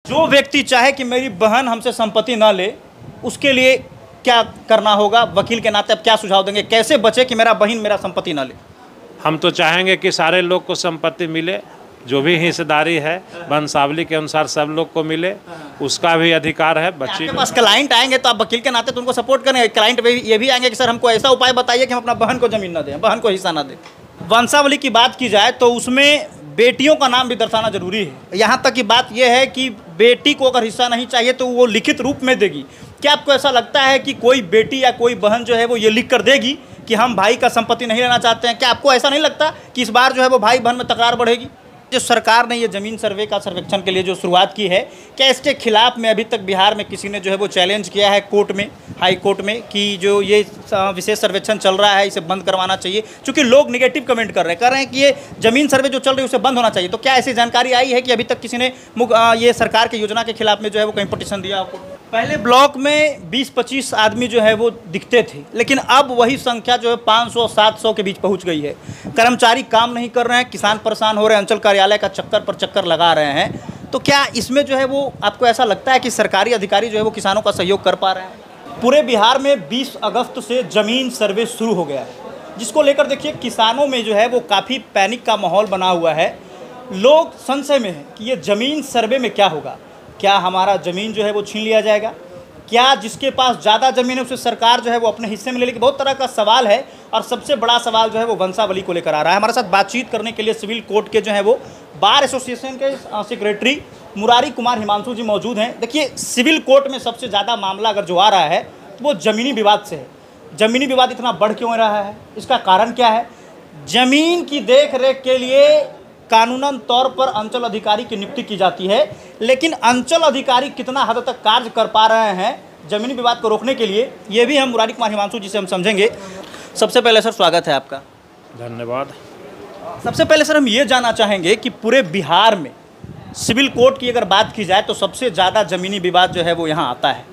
जो व्यक्ति चाहे कि मेरी बहन हमसे संपत्ति ना ले, उसके लिए क्या करना होगा? वकील के नाते आप क्या सुझाव देंगे? कैसे बचे कि मेरा बहन मेरा संपत्ति ना ले? हम तो चाहेंगे कि सारे लोग को संपत्ति मिले, जो भी हिस्सेदारी है वंशावली के अनुसार सब लोग को मिले, उसका भी अधिकार है। बच्ची आपके पास क्लाइंट आएंगे तो आप वकील के नाते तो उनको सपोर्ट करेंगे। क्लाइंट ये भी आएंगे कि सर हमको ऐसा उपाय बताइए कि हम अपना बहन को जमीन ना दें, बहन को हिस्सा ना दें। वंशावली की बात की जाए तो उसमें बेटियों का नाम भी दर्शाना जरूरी है। यहाँ तक की बात यह है कि बेटी को अगर हिस्सा नहीं चाहिए तो वो लिखित रूप में देगी। क्या आपको ऐसा लगता है कि कोई बेटी या कोई बहन जो है वो ये लिख कर देगी कि हम भाई का संपत्ति नहीं लेना चाहते हैं? क्या आपको ऐसा नहीं लगता कि इस बार जो है वो भाई बहन में तकरार बढ़ेगी? जो सरकार ने ये ज़मीन सर्वे का सर्वेक्षण के लिए जो शुरुआत की है, क्या इसके खिलाफ में अभी तक बिहार में किसी ने जो है वो चैलेंज किया है कोर्ट में, हाई कोर्ट में, कि जो ये विशेष सर्वेक्षण चल रहा है इसे बंद करवाना चाहिए? क्योंकि लोग निगेटिव कमेंट कर रहे हैं कि ये ज़मीन सर्वे जो चल रही है उसे बंद होना चाहिए। तो क्या ऐसी जानकारी आई है कि अभी तक किसी ने ये सरकार की योजना के खिलाफ में जो है वो कहीं पिटीशन दिया आपको? पहले ब्लॉक में 20-25 आदमी जो है वो दिखते थे, लेकिन अब वही संख्या जो है 500-700 के बीच पहुंच गई है। कर्मचारी काम नहीं कर रहे हैं, किसान परेशान हो रहे हैं, अंचल कार्यालय का चक्कर पर चक्कर लगा रहे हैं। तो क्या इसमें जो है वो आपको ऐसा लगता है कि सरकारी अधिकारी जो है वो किसानों का सहयोग कर पा रहे हैं? पूरे बिहार में 20 अगस्त से ज़मीन सर्वे शुरू हो गया है, जिसको लेकर देखिए किसानों में जो है वो काफ़ी पैनिक का माहौल बना हुआ है। लोग संशय में हैं कि ये ज़मीन सर्वे में क्या होगा। क्या हमारा ज़मीन जो है वो छीन लिया जाएगा? क्या जिसके पास ज़्यादा ज़मीन है उसे सरकार जो है वो अपने हिस्से में ले लेगी? बहुत तरह का सवाल है और सबसे बड़ा सवाल जो है वो वंशावली को लेकर आ रहा है। हमारे साथ बातचीत करने के लिए सिविल कोर्ट के जो है वो बार एसोसिएशन के सेक्रेटरी मुरारी कुमार हिमांशु जी मौजूद हैं। देखिए, सिविल कोर्ट में सबसे ज़्यादा मामला अगर जो आ रहा है तो वो ज़मीनी विवाद से है। ज़मीनी विवाद इतना बढ़ क्यों रहा है, इसका कारण क्या है? ज़मीन की देख रेख के लिए कानूनन तौर पर अंचल अधिकारी की नियुक्ति की जाती है, लेकिन अंचल अधिकारी कितना हद तक कार्य कर पा रहे हैं जमीनी विवाद को रोकने के लिए, ये भी हम मुरारी कुमार हिमांशु जी से हम समझेंगे। सबसे पहले सर स्वागत है आपका। धन्यवाद। सबसे पहले सर हम ये जानना चाहेंगे कि पूरे बिहार में सिविल कोर्ट की अगर बात की जाए तो सबसे ज़्यादा ज़मीनी विवाद जो है वो यहाँ आता है।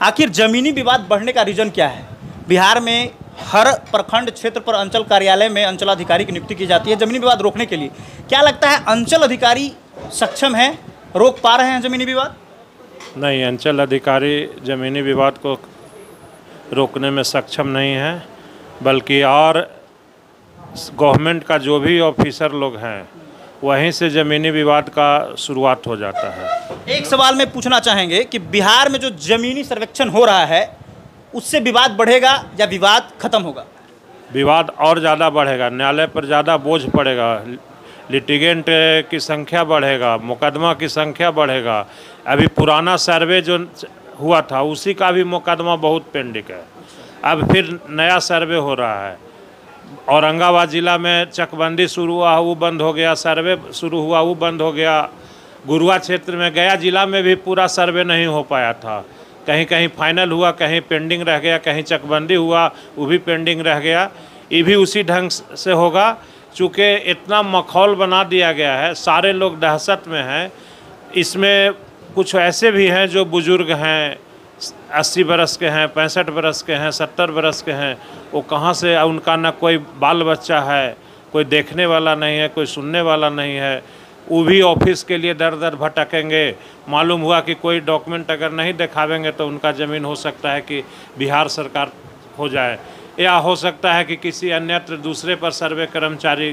आखिर ज़मीनी विवाद बढ़ने का रीज़न क्या है? बिहार में हर प्रखंड क्षेत्र पर अंचल कार्यालय में अंचल अधिकारी की नियुक्ति की जाती है ज़मीनी विवाद रोकने के लिए। क्या लगता है अंचल अधिकारी सक्षम हैं, रोक पा रहे हैं ज़मीनी विवाद? नहीं, अंचल अधिकारी ज़मीनी विवाद को रोकने में सक्षम नहीं है, बल्कि और गवर्नमेंट का जो भी ऑफिसर लोग हैं वहीं से ज़मीनी विवाद का शुरुआत हो जाता है। एक सवाल में पूछना चाहेंगे कि बिहार में जो ज़मीनी सर्वेक्षण हो रहा है उससे विवाद बढ़ेगा या विवाद खत्म होगा? विवाद और ज़्यादा बढ़ेगा, न्यायालय पर ज़्यादा बोझ पड़ेगा, लिटिगेंट की संख्या बढ़ेगा, मुकदमा की संख्या बढ़ेगा। अभी पुराना सर्वे जो हुआ था उसी का भी मुकदमा बहुत पेंडिंग है। अब फिर नया सर्वे हो रहा है। औरंगाबाद ज़िला में चकबंदी शुरू हुआ, वो बंद हो गया, सर्वे शुरू हुआ, वो बंद हो गया। गुरुआ क्षेत्र में, गया ज़िला में भी पूरा सर्वे नहीं हो पाया था। कहीं कहीं फाइनल हुआ, कहीं पेंडिंग रह गया, कहीं चकबंदी हुआ, वो भी पेंडिंग रह गया। ये भी उसी ढंग से होगा, चूँकि इतना मखौल बना दिया गया है, सारे लोग दहशत में हैं। इसमें कुछ ऐसे भी हैं जो बुज़ुर्ग हैं, 80 बरस के हैं, 65 बरस के हैं, 70 बरस के हैं। वो कहाँ से, उनका ना कोई बाल बच्चा है, कोई देखने वाला नहीं है, कोई सुनने वाला नहीं है। वो भी ऑफिस के लिए दर दर भटकेंगे। मालूम हुआ कि कोई डॉक्यूमेंट अगर नहीं दिखावेंगे तो उनका ज़मीन हो सकता है कि बिहार सरकार हो जाए, या हो सकता है कि किसी अन्यत्र दूसरे पर सर्वे कर्मचारी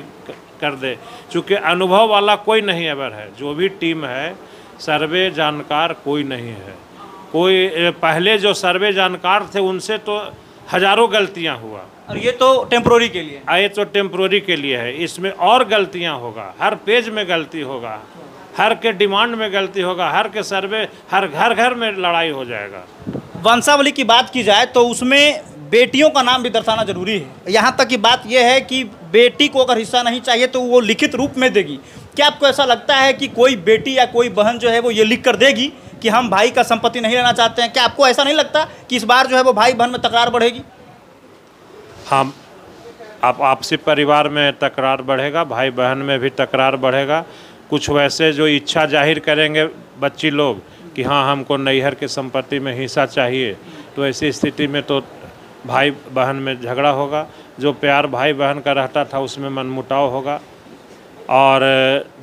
कर दे। चूँकि अनुभव वाला कोई नहीं अबर है, जो भी टीम है सर्वे जानकार कोई नहीं है। कोई पहले जो सर्वे जानकार थे उनसे तो हज़ारों गलतियां हुआ, और ये तो टेम्प्रोरी के लिए, ये तो टेम्प्रोरी के लिए है। इसमें और गलतियां होगा, हर पेज में गलती होगा, हर के डिमांड में गलती होगा, हर के सर्वे, हर घर घर में लड़ाई हो जाएगा। वंशावली की बात की जाए तो उसमें बेटियों का नाम भी दर्शाना जरूरी है। यहाँ तक की बात यह है कि बेटी को अगर हिस्सा नहीं चाहिए तो वो लिखित रूप में देगी। क्या आपको ऐसा लगता है कि कोई बेटी या कोई बहन जो है वो ये लिख कर देगी कि हम भाई का संपत्ति नहीं लेना चाहते हैं? क्या आपको ऐसा नहीं लगता कि इस बार जो है वो भाई बहन में तकरार बढ़ेगी? हाँ, आपसी परिवार में तकरार बढ़ेगा, भाई बहन में भी तकरार बढ़ेगा। कुछ वैसे जो इच्छा जाहिर करेंगे बच्ची लोग कि हाँ हमको नैहर के संपत्ति में हिस्सा चाहिए, तो ऐसी स्थिति में तो भाई बहन में झगड़ा होगा। जो प्यार भाई बहन का रहता था उसमें मनमुटाव होगा। और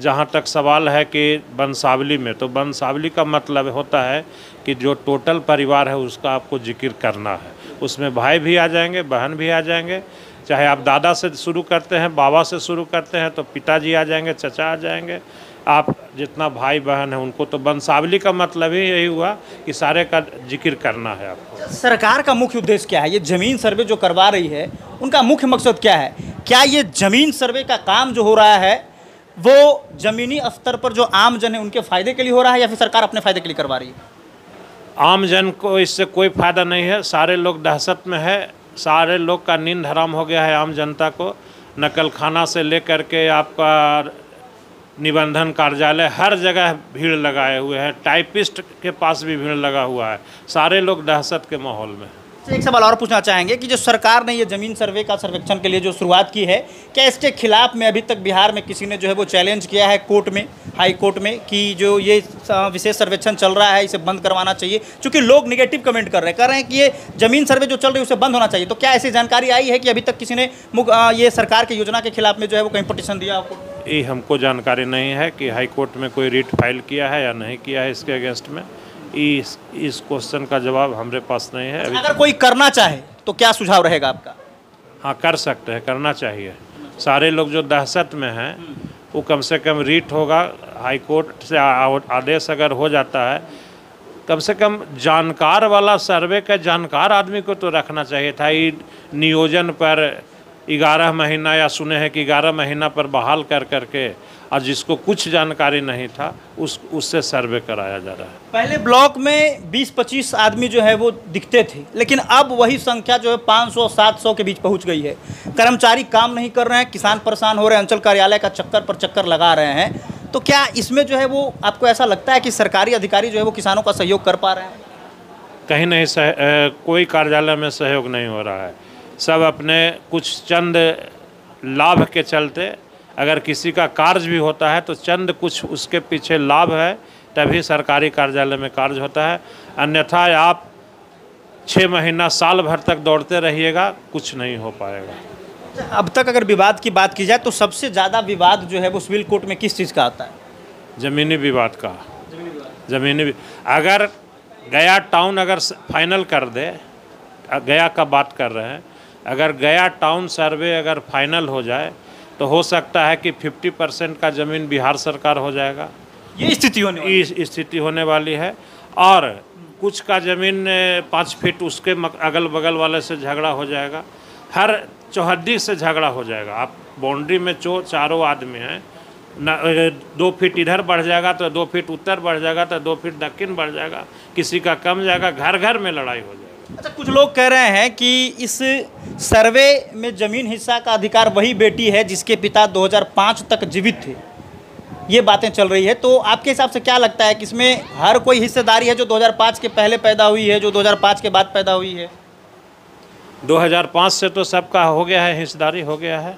जहाँ तक सवाल है कि वंशावली में, तो वंशावली का मतलब होता है कि जो टोटल परिवार है उसका आपको जिक्र करना है। उसमें भाई भी आ जाएंगे, बहन भी आ जाएंगे, चाहे आप दादा से शुरू करते हैं, बाबा से शुरू करते हैं तो पिताजी आ जाएंगे, चचा आ जाएंगे, आप जितना भाई बहन है उनको। तो वंशावली का मतलब ही यही हुआ कि सारे का जिक्र करना है आपको। सरकार का मुख्य उद्देश्य क्या है? ये जमीन सर्वे जो करवा रही है उनका मुख्य मकसद क्या है? क्या ये जमीन सर्वे का काम जो हो रहा है वो जमीनी स्तर पर जो आम जन है उनके फायदे के लिए हो रहा है, या फिर सरकार अपने फायदे के लिए करवा रही है? आम जन को इससे कोई फ़ायदा नहीं है। सारे लोग दहशत में है, सारे लोग का नींद हराम हो गया है। आम जनता को नकल खाना से लेकर के आपका निबंधन कार्यालय हर जगह भीड़ लगाए हुए हैं, टाइपिस्ट के पास भी भीड़ लगा हुआ है। सारे लोग दहशत के माहौल में। एक सवाल और पूछना चाहेंगे कि जो सरकार ने ये जमीन सर्वे का सर्वेक्षण के लिए जो शुरुआत की है, क्या इसके खिलाफ में अभी तक बिहार में किसी ने जो है वो चैलेंज किया है कोर्ट में, हाई कोर्ट में, कि जो ये विशेष सर्वेक्षण चल रहा है इसे बंद करवाना चाहिए? क्योंकि लोग निगेटिव कमेंट कर रहे हैं कि ये जमीन सर्वे जो चल रही है उसे बंद होना चाहिए। तो क्या ऐसी जानकारी आई है कि अभी तक किसी ने ये सरकार की योजना के खिलाफ में जो है वो कहीं पटिशन दिया आपको? ये हमको जानकारी नहीं है कि हाई कोर्ट में कोई रिट फाइल किया है या नहीं किया है इसके अगेंस्ट में। इस क्वेश्चन का जवाब हमारे पास नहीं है। अगर कोई करना चाहे तो क्या सुझाव रहेगा आपका? हाँ, कर सकते हैं, करना चाहिए। सारे लोग जो दहशत में हैं वो कम से कम रिट होगा, हाई कोर्ट से आदेश अगर हो जाता है, कम से कम जानकार वाला सर्वे का जानकार आदमी को तो रखना चाहिए था। ये नियोजन पर 11 महीना या सुने हैं कि 11 महीना पर बहाल कर करके, और जिसको कुछ जानकारी नहीं था उससे सर्वे कराया जा रहा है। पहले ब्लॉक में 20-25 आदमी जो है वो दिखते थे, लेकिन अब वही संख्या जो है 500-700 के बीच पहुंच गई है। कर्मचारी काम नहीं कर रहे हैं, किसान परेशान हो रहे हैं, अंचल कार्यालय का चक्कर पर चक्कर लगा रहे हैं। तो क्या इसमें जो है वो आपको ऐसा लगता है कि सरकारी अधिकारी जो है वो किसानों का सहयोग कर पा रहे हैं? कहीं नहीं, कोई कार्यालय में सहयोग नहीं हो रहा है। सब अपने कुछ चंद लाभ के चलते, अगर किसी का कार्य भी होता है तो चंद कुछ उसके पीछे लाभ है तभी सरकारी कार्यालय में कार्य होता है। अन्यथा आप 6 महीना साल भर तक दौड़ते रहिएगा, कुछ नहीं हो पाएगा। अब तक अगर विवाद की बात की जाए तो सबसे ज़्यादा विवाद जो है वो सिविल कोर्ट में किस चीज़ का आता है? ज़मीनी विवाद का। ज़मीनी अगर गया टाउन अगर फाइनल कर दे, गया का बात कर रहे हैं, अगर गया टाउन सर्वे अगर फाइनल हो जाए तो हो सकता है कि 50% का ज़मीन बिहार सरकार हो जाएगा। ये स्थिति होने वाली है। और कुछ का ज़मीन 5 फीट उसके अगल बगल वाले से झगड़ा हो जाएगा, हर चौहद्दी से झगड़ा हो जाएगा। आप बाउंड्री में चारों आदमी हैं, 2 फीट इधर बढ़ जाएगा तो 2 फीट उत्तर बढ़ जाएगा तो 2 फीट दक्षिण बढ़ जाएगा, किसी का कम जाएगा, घर घर में लड़ाई हो जाएगी। अच्छा, कुछ लोग कह रहे हैं कि इस सर्वे में ज़मीन हिस्सा का अधिकार वही बेटी है जिसके पिता 2005 तक जीवित थे। ये बातें चल रही है, तो आपके हिसाब से क्या लगता है कि इसमें हर कोई हिस्सेदारी है जो 2005 के पहले पैदा हुई है, जो 2005 के बाद पैदा हुई है? 2005 से तो सबका हो गया है, हिस्सेदारी हो गया है।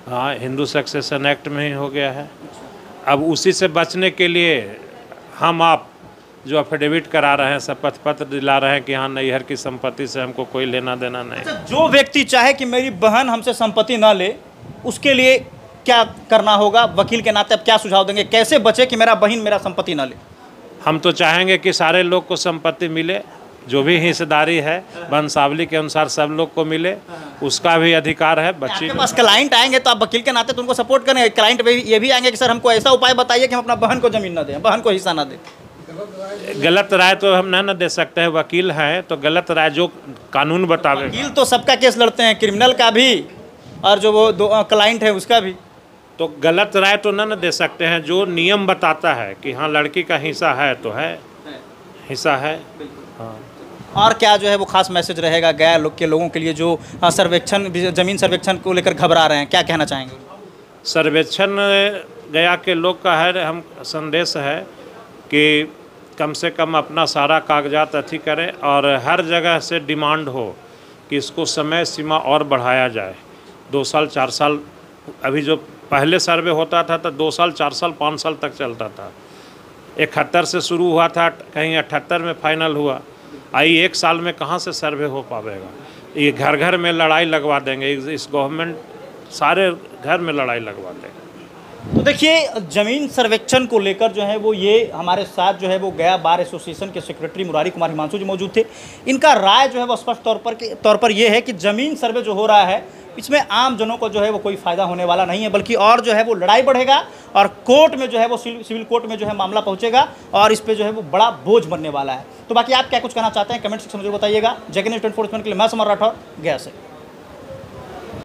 हाँ, हिंदू सक्सेशन एक्ट में ही हो गया है। अब उसी से बचने के लिए हम आप जो एफिडेविट करा रहे हैं, शपथ पत्र दिला रहे हैं कि हाँ नैहर की संपत्ति से हमको कोई लेना देना नहीं। अच्छा, जो व्यक्ति चाहे कि मेरी बहन हमसे संपत्ति ना ले, उसके लिए क्या करना होगा? वकील के नाते आप क्या सुझाव देंगे, कैसे बचे कि मेरा बहन मेरा संपत्ति ना ले? हम तो चाहेंगे कि सारे लोग को संपत्ति मिले, जो भी हिस्सेदारी है वंशावली के अनुसार सब लोग को मिले, उसका भी अधिकार है। बच्ची के पास क्लाइंट आएंगे तो आप वकील के नाते तो उनको सपोर्ट करेंगे। क्लाइंट ये भी आएंगे कि सर हमको ऐसा उपाय बताइए कि हम अपना बहन को जमीन ना दें, बहन को हिस्सा ना दें। गलत राय तो हम ना दे सकते हैं, वकील हैं तो गलत राय जो कानून बतावे। वकील तो सबका केस लड़ते हैं, क्रिमिनल का भी और जो वो क्लाइंट है उसका भी। तो गलत राय तो ना दे सकते हैं, जो नियम बताता है कि हाँ लड़की का हिस्सा है तो है, हिस्सा है। हाँ, और क्या जो है वो खास मैसेज रहेगा गया लोग के लोगों के लिए जो सर्वेक्षण ज़मीन सर्वेक्षण को लेकर घबरा रहे हैं, क्या कहना चाहेंगे? सर्वेक्षण गया के लोग का है, हम संदेश है कि कम से कम अपना सारा कागजात अथी करें और हर जगह से डिमांड हो कि इसको समय सीमा और बढ़ाया जाए। 2 साल 4 साल, अभी जो पहले सर्वे होता था तो 2 साल 4 साल 5 साल तक चलता था। 71 से शुरू हुआ था, कहीं 78 में फाइनल हुआ। आई 1 साल में कहाँ से सर्वे हो पाएगा? ये घर घर में लड़ाई लगवा देंगे, इस गवर्नमेंट सारे घर में लड़ाई लगवा देंगे। तो देखिए, ज़मीन सर्वेक्षण को लेकर जो है वो ये हमारे साथ जो है वो गया बार एसोसिएशन के सेक्रेटरी मुरारी कुमार हिमांशु जी मौजूद थे। इनका राय जो है वो स्पष्ट तौर पर ये है कि ज़मीन सर्वे जो हो रहा है इसमें आम जनों को जो है वो कोई फ़ायदा होने वाला नहीं है, बल्कि और जो है वो लड़ाई बढ़ेगा और कोर्ट में जो है वो सिविल कोर्ट में जो है मामला पहुँचेगा और इस पर जो है वो बड़ा बोझ बनने वाला है। तो बाकी आप क्या कुछ कहना चाहते हैं कमेंट सेक्शन में बताइएगा। जगन्नाथ 24 के लिए मैं समर राठौर, गया से।